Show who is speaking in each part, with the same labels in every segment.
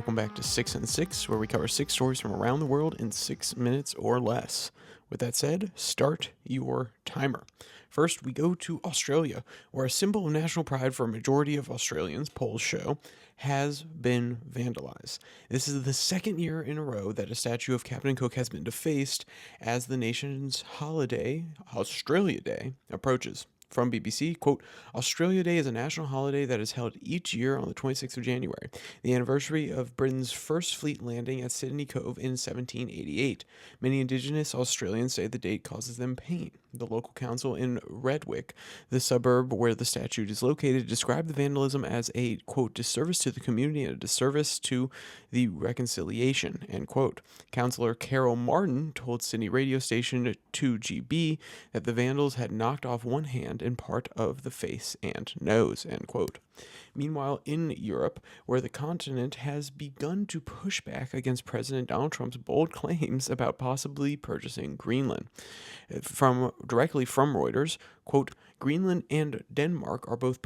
Speaker 1: Welcome back to 6 and 6, where we cover 6 stories from around the world in 6 minutes or less. With that said, start your timer. First, we go to Australia, where a symbol of national pride for a majority of Australians, polls show, has been vandalized. This is the second year in a row that a statue of Captain Cook has been defaced as the nation's holiday, Australia Day, approaches. From BBC, quote, Australia Day is a national holiday that is held each year on the 26th of January, the anniversary of Britain's first fleet landing at Sydney Cove in 1788. Many Indigenous Australians say the date causes them pain. The local council in Redwick, the suburb where the statue is located, described the vandalism as a, quote, disservice to the community and a disservice to the reconciliation, end quote. Councillor Carol Martin told Sydney radio station 2GB that the vandals had knocked off one hand and part of the face and nose, end quote. Meanwhile, in Europe, where the continent has begun to push back against President Donald Trump's bold claims about possibly purchasing Greenland. Directly from Reuters, quote, Greenland and Denmark have both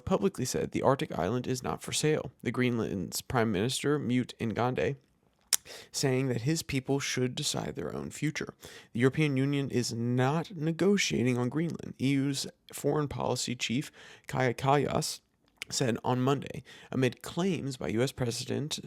Speaker 1: publicly said the Arctic island is not for sale. The Greenland's Prime Minister, Mute Ingande, saying that his people should decide their own future. The European Union is not negotiating on Greenland. EU's foreign policy chief, Kaja Kallas, said on Monday, amid claims by U.S. President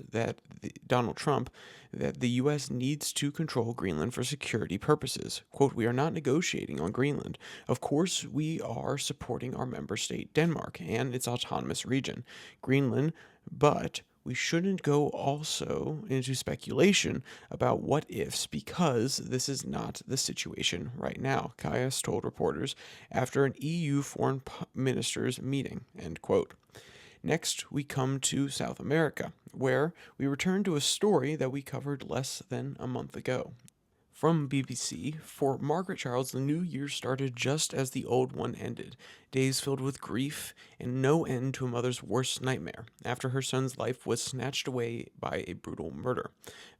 Speaker 1: Donald Trump that the U.S. needs to control Greenland for security purposes. Quote, we are not negotiating on Greenland. Of course, we are supporting our member state, Denmark, and its autonomous region, Greenland, but we shouldn't go also into speculation about what ifs because this is not the situation right now, Kayas told reporters after an EU foreign ministers meeting, end quote. Next, we come to South America, where we return to a story that we covered less than a month ago. From BBC, for Margaret Charles, the new year started just as the old one ended, days filled with grief and no end to a mother's worst nightmare after her son's life was snatched away by a brutal murder.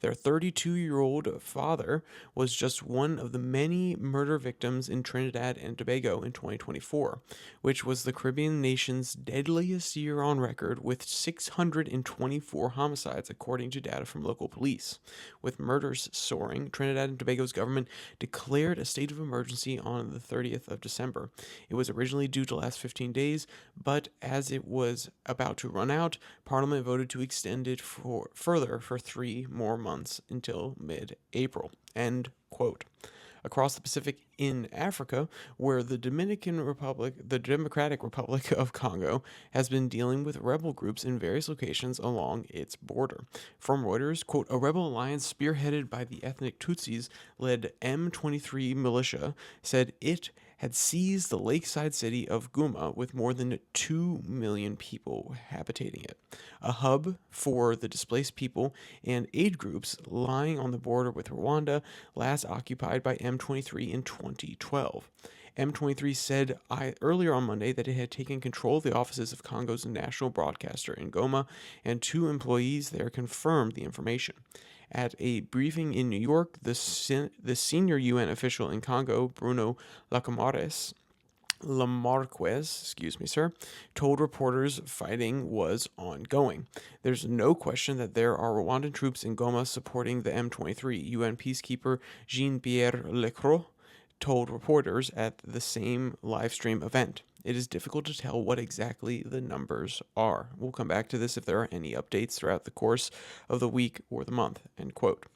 Speaker 1: Their 32-year-old father was just one of the many murder victims in Trinidad and Tobago in 2024, which was the Caribbean nation's deadliest year on record with 624 homicides according to data from local police. With murders soaring, Trinidad and Tobago's government declared a state of emergency on the 30th of December. It was originally due to last 15 days, but as it was about to run out, Parliament voted to extend it further for 3 more months until mid-April. End quote. Across the Pacific in Africa, where the Democratic Republic of Congo has been dealing with rebel groups in various locations along its border. From Reuters, quote, a rebel alliance spearheaded by the ethnic Tutsis led M23 militia said it had seized the lakeside city of Goma with more than 2 million people habitating it, a hub for the displaced people and aid groups lying on the border with Rwanda, last occupied by M23 in 2012. M23 said earlier on Monday that it had taken control of the offices of Congo's national broadcaster in Goma, and 2 employees there confirmed the information. At a briefing in New York, the senior UN official in Congo, Bruno Lamarquez, told reporters fighting was ongoing. There's no question that there are Rwandan troops in Goma supporting the M23. UN peacekeeper Jean-Pierre Lecroix told reporters at the same live stream event. It is difficult to tell what exactly the numbers are. We'll come back to this if there are any updates throughout the course of the week or the month, end quote.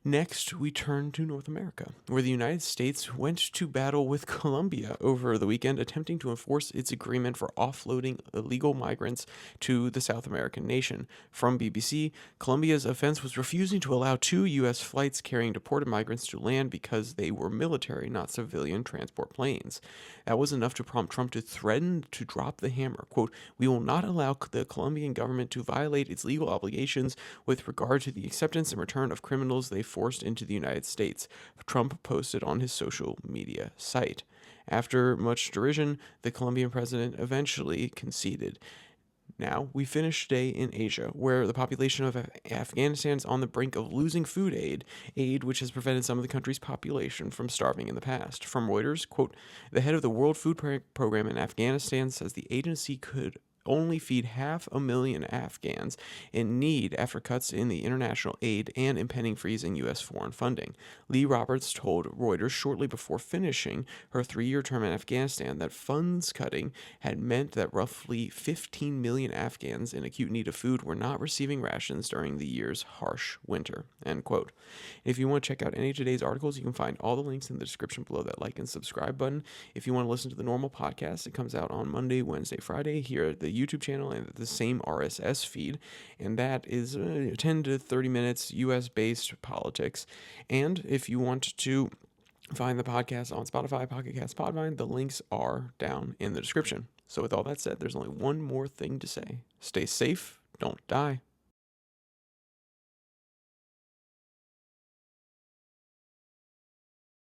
Speaker 1: Next, we turn to North America, where the United States went to battle with Colombia over the weekend, attempting to enforce its agreement for offloading illegal migrants to the South American nation. From BBC, Colombia's offense was refusing to allow 2 U.S. flights carrying deported migrants to land because they were military, not civilian transport planes. That was enough to prompt Trump to threaten to drop the hammer. Quote, we will not allow the Colombian government to violate its legal obligations with regard to the acceptance and return of criminals they forced into the United States, Trump posted on his social media site. After much derision, the Colombian president eventually conceded. Now, we finish today in Asia, where the population of Afghanistan is on the brink of losing food aid which has prevented some of the country's population from starving in the past. From Reuters, quote, the head of the World Food Program in Afghanistan says the agency could only feed 500,000 Afghans in need after cuts in the international aid and impending freeze in U.S. foreign funding. Lee Roberts told Reuters shortly before finishing her 3-year term in Afghanistan that funds cutting had meant that roughly 15 million Afghans in acute need of food were not receiving rations during the year's harsh winter. End quote. If you want to check out any of today's articles, you can find all the links in the description below that like and subscribe button. If you want to listen to the normal podcast, it comes out on Monday, Wednesday, Friday here at the YouTube channel and the same RSS feed. And that is 10 to 30 minutes US-based politics. And if you want to find the podcast on Spotify, Pocket Cast, Podvine, the links are down in the description. So with all that said, there's only one more thing to say. Stay safe, don't die.